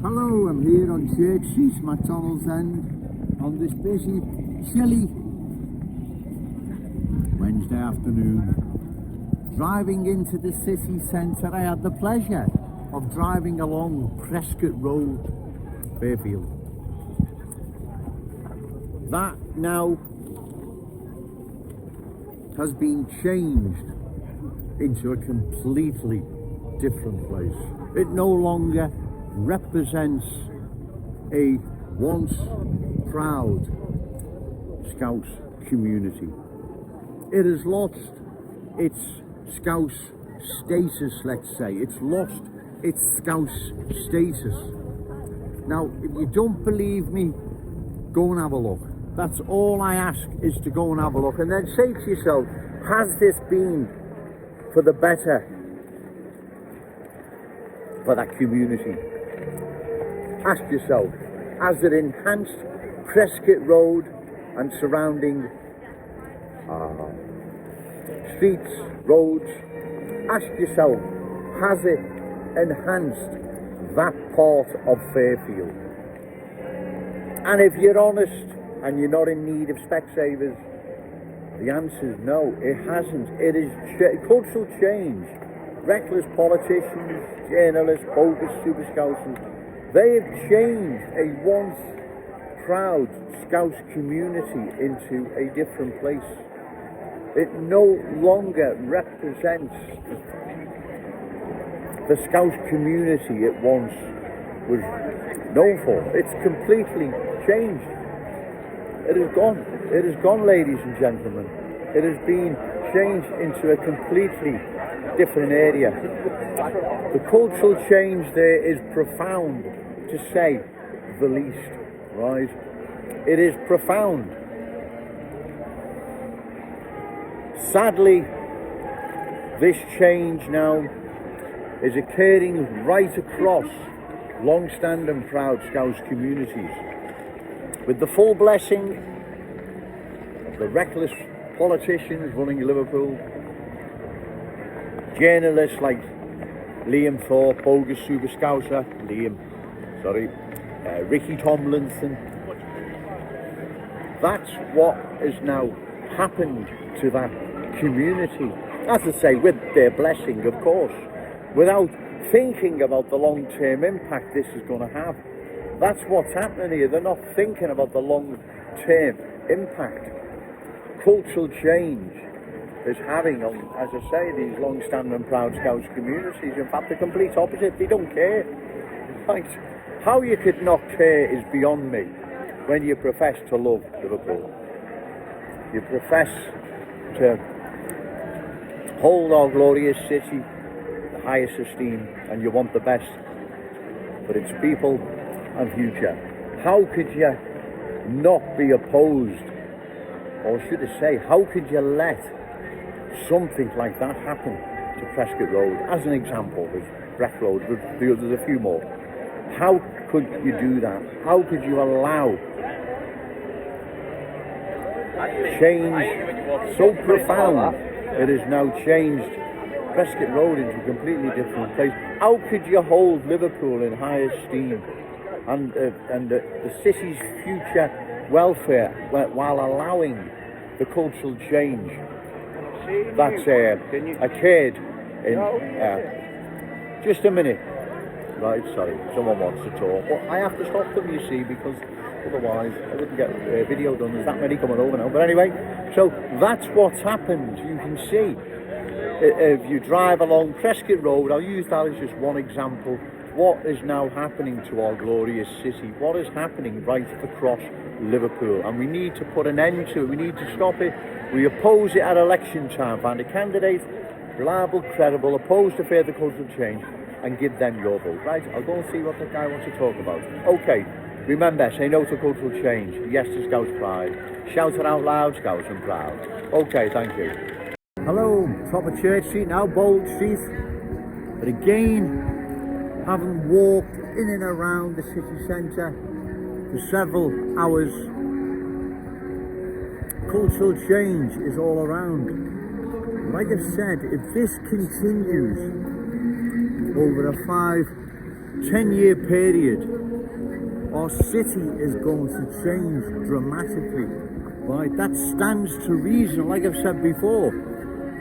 Hello, I'm here on Church Street, McDonald's End, on this busy, chilly Wednesday afternoon. Driving into the city centre, I had the pleasure of driving along Prescott Road, Fairfield. That now has been changed into a completely different place. It no longer represents a once proud Scouse community. It has lost its Scouse status, let's say. It's lost its Scouse status. Now, if you don't believe me, go and have a look. That's all I ask, is to go and have a look, and then say to yourself, has this been for the better for that community? Ask yourself, has it enhanced Prescott Road and surrounding streets, roads? Ask yourself, has it enhanced that part of Fairfield? And if you're honest and you're not in need of Specsavers, the answer is no, it hasn't. It is cultural change. Reckless politicians, journalists, bogus super Scousers, they have changed a once proud Scouse community into a different place. It no longer represents the Scouse community it once was known for. It's completely changed. It is gone. It is gone, ladies and gentlemen. It has been changed into a completely different area. The cultural change there is profound, to say the least, right? It is profound. Sadly, this change now is occurring right across long-standing proud Scouse communities, with the full blessing of the reckless politicians running Liverpool, journalists like Liam Thorpe, bogus super Scouser, Ricky Tomlinson. That's what has now happened to that community. As I say, with their blessing, of course, without thinking about the long-term impact this is going to have. That's what's happening here. They're not thinking about the long-term impact cultural change is having on, as I say, these long-standing proud Scouse communities. In fact, the complete opposite. They don't care. Like, how you could not care is beyond me when you profess to love Liverpool. You profess to hold our glorious city the highest esteem, and you want the best for its people and future. How could you not be opposed, or should I say, how could you let something like that happen to Prescott Road? As an example, with Breck Road, there's a few more. How could you do that? How could you allow change so profound? It has now changed Prescott Road into a completely different place. How could you hold Liverpool in high esteem and the city's future welfare while allowing the cultural change that's occurred in just a minute? Right, sorry, someone wants to talk. Well, I have to stop them, you see, because otherwise I wouldn't get a video done. There's that many coming over now. But anyway, so that's what's happened. You can see, if you drive along Prescott Road, I'll use that as just one example, what is now happening to our glorious city, what is happening right across Liverpool. And we need to put an end to it. We need to stop it. We oppose it at election time. Find a candidate, reliable, credible, opposed to further cultural change, and give them your vote. Right, I'll go and see what the guy wants to talk about. Okay, remember, say no to cultural change, yes to Scouse pride. Shout it out loud, Scouse and proud. Okay, thank you. Hello, top of Church Street, now Bold Street. But again, having walked in and around the city centre for several hours, cultural change is all around. Like I said, if this continues over a 5 10-year period, our city is going to change dramatically, right? That stands to reason. Like I've said before,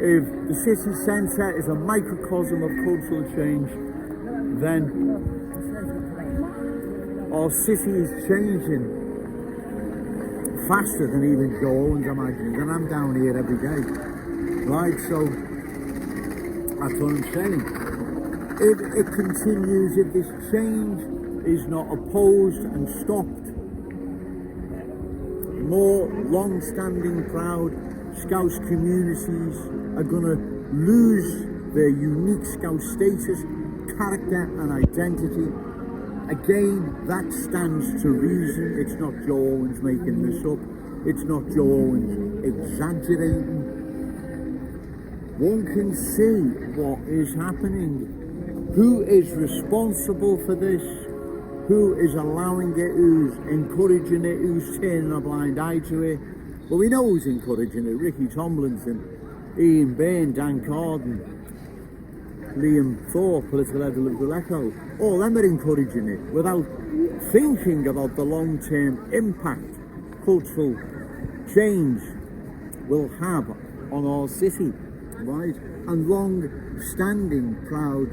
if the city centre is a microcosm of cultural change, then our city is changing faster than even Joe Owens imagines, and I'm down here every day, right? So that's what I'm saying. If it continues, if this change is not opposed and stopped, more long-standing, proud Scouse communities are going to lose their unique Scouse status, character and identity. Again, that stands to reason. It's not Joe Owens making this up. It's not Joe Owens exaggerating. One can see what is happening. Who is responsible for this? Who is allowing it? Who's encouraging it? Who's turning a blind eye to it? Well, we know who's encouraging it. Ricky Tomlinson, Ian Bain, Dan Carden, Liam Thorpe, political head of Liverpool Echo. All them are encouraging it without thinking about the long-term impact cultural change will have on our city, right? And long-standing proud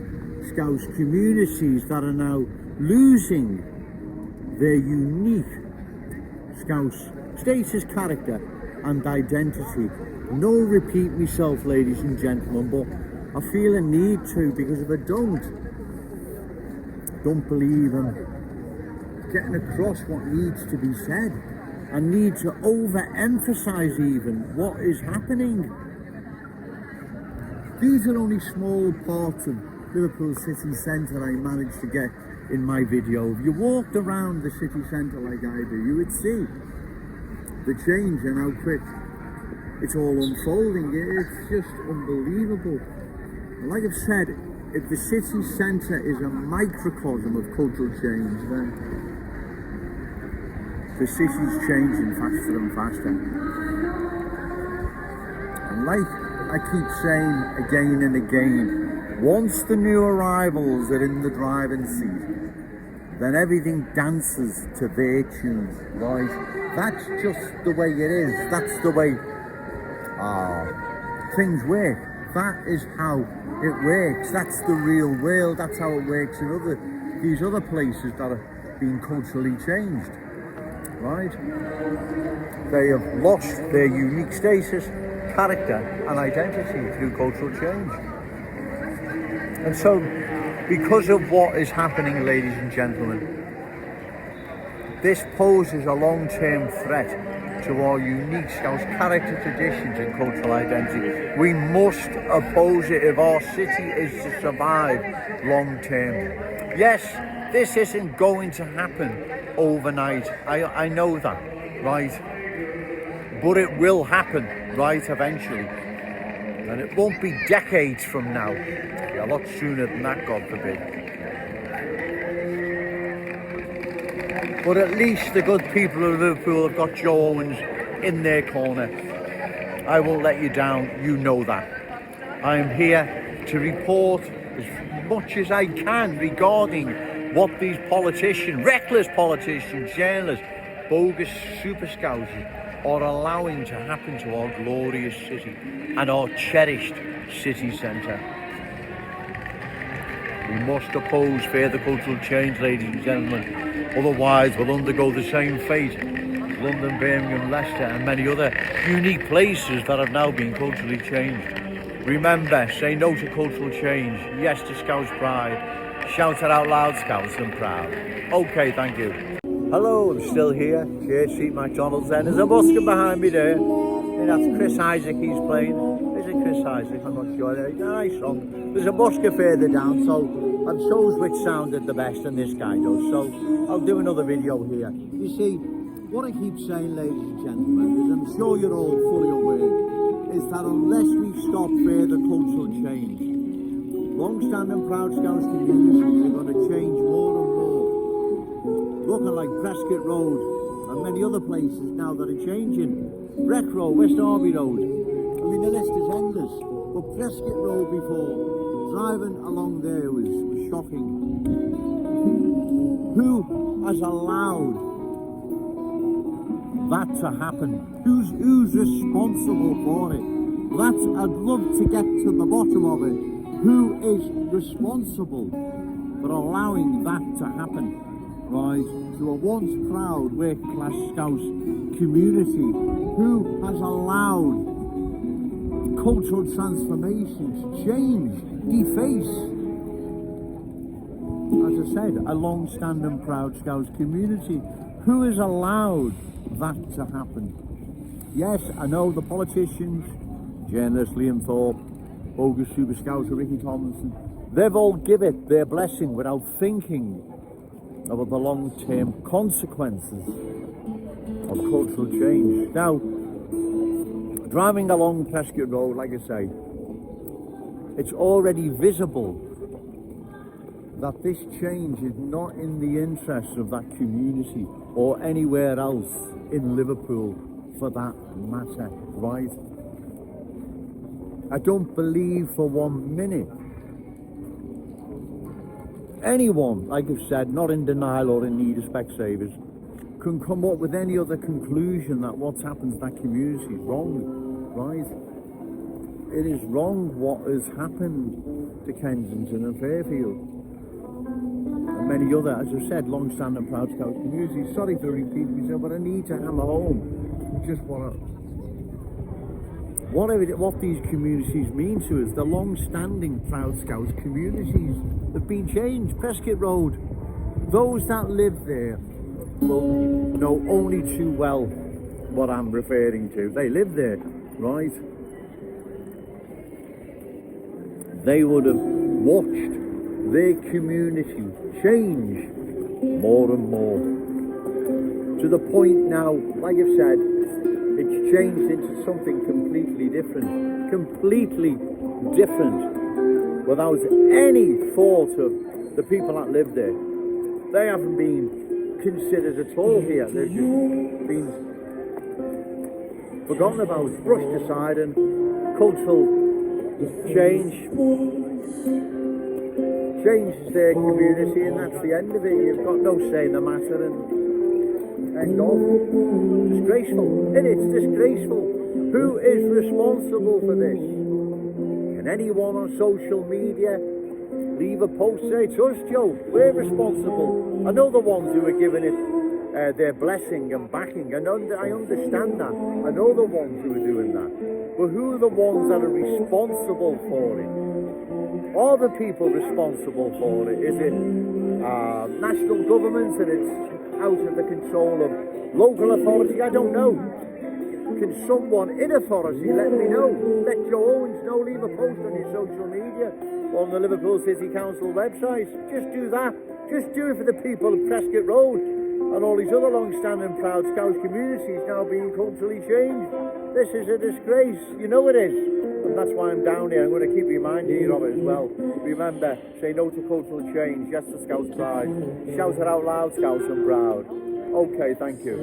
Scouse communities that are now losing their unique Scouse status, character and identity. No repeat myself, ladies and gentlemen, but I feel a need to, because if I don't believe I'm getting across what needs to be said. I need to overemphasize even what is happening. These are only small parts of Liverpool city centre I managed to get in my video. If you walked around the city centre like I do, you would see the change and how quick it's all unfolding. It's just unbelievable. Like I've said, if the city centre is a microcosm of cultural change, then the city's changing faster and faster. And like I keep saying again and again, once the new arrivals are in the driving seat, then everything dances to their tunes, right? That's just the way it is. That's the way things work. That is how it works. That's the real world. That's how it works in these other places that are being culturally changed, right? They have lost their unique status, character and identity through cultural change. And so, because of what is happening, ladies and gentlemen, this poses a long-term threat to our unique Scouse character, traditions and cultural identity. We must oppose it if our city is to survive long-term. Yes, this isn't going to happen overnight. I know that, right? But it will happen, right, eventually. And it won't be decades from now. It'll be a lot sooner than that, God forbid. But at least the good people of Liverpool have got Joe Owens in their corner. I won't let you down, you know that. I am here to report as much as I can regarding what these politicians, reckless politicians, journalists, bogus super Scousers are allowing to happen to our glorious city and our cherished city centre. We must oppose further cultural change, ladies and gentlemen. Otherwise, we'll undergo the same fate as London, Birmingham, Leicester and many other unique places that have now been culturally changed. Remember, say no to cultural change, yes to Scouse pride. Shout it out loud, Scouse and proud. Okay, thank you. Hello, I'm still here. Church Street, McDonald's then. There's a busker behind me there. And that's Chris Isaac he's playing. Is it Chris Isaac? I'm not sure. It's a nice song. There's a busker further down, so I chose which sounded the best and this guy does. So I'll do another video here. You see, what I keep saying, ladies and gentlemen, is I'm sure you're all fully aware, is that unless we stop further cultural change, long-standing proud Scouse communities are going to change more and more. Looking like Prescott Road and many other places now that are changing. Breck Road, West Derby Road. I mean, the list is endless. But Prescott Road before, driving along there was shocking. Who has allowed that to happen? Who's responsible for it? I'd love to get to the bottom of it. Who is responsible for allowing that to happen? Right, to a once proud working class Scouse community who has allowed cultural transformation to change, deface, as I said, a long-standing proud Scouse community. Who has allowed that to happen? Yes, I know the politicians, journalist Liam Thorpe, bogus Super Scouser Ricky Tomlinson, they've all given it their blessing without thinking about the long-term consequences of cultural change. Now, driving along Prescott Road, like I say, it's already visible that this change is not in the interests of that community or anywhere else in Liverpool for that matter, right? I don't believe for 1 minute anyone, like I've said, not in denial or in need of Specsavers, can come up with any other conclusion that what's happened to that community is wrong, right? It is wrong what has happened to Kensington and Fairfield and many other, as I said, long-standing proud Scout communities. Sorry to repeat myself, but I need to hammer home just what these communities mean to us. The long-standing proud Scout communities have been changed. Prescott Road, those that live there will know only too well what I'm referring to. They live there, right? They would have watched their community change more and more to the point now, like I've said, it's changed into something completely different, without any thought of the people that live there. They haven't been considered at all here. They've just been forgotten about, brushed aside, and cultural change changes their community, and that's the end of it. You've got no say in the matter, and end of. Disgraceful. It's disgraceful. Who is responsible for this? Can anyone on social media leave a post, say, it's us, Joe, we're responsible? I know the ones who are giving it their blessing and backing, and I understand that. I know the ones who are doing that. But who are the ones that are responsible for it? Are the people responsible for it? Is it national government and it's out of the control of local authority? I don't know. Can someone in authority let me know? Let Joe Owens know, leave a post on your social media, on the Liverpool City Council website. Just do that. Just do it for the people of Prescott Road and all these other long-standing proud Scouse communities now being culturally changed. This is a disgrace. You know it is. And that's why I'm down here. I'm going to keep reminding you of it as well. Remember, say no to cultural change. Yes to Scouse pride. Shout it out loud, Scouse and proud. Okay, thank you.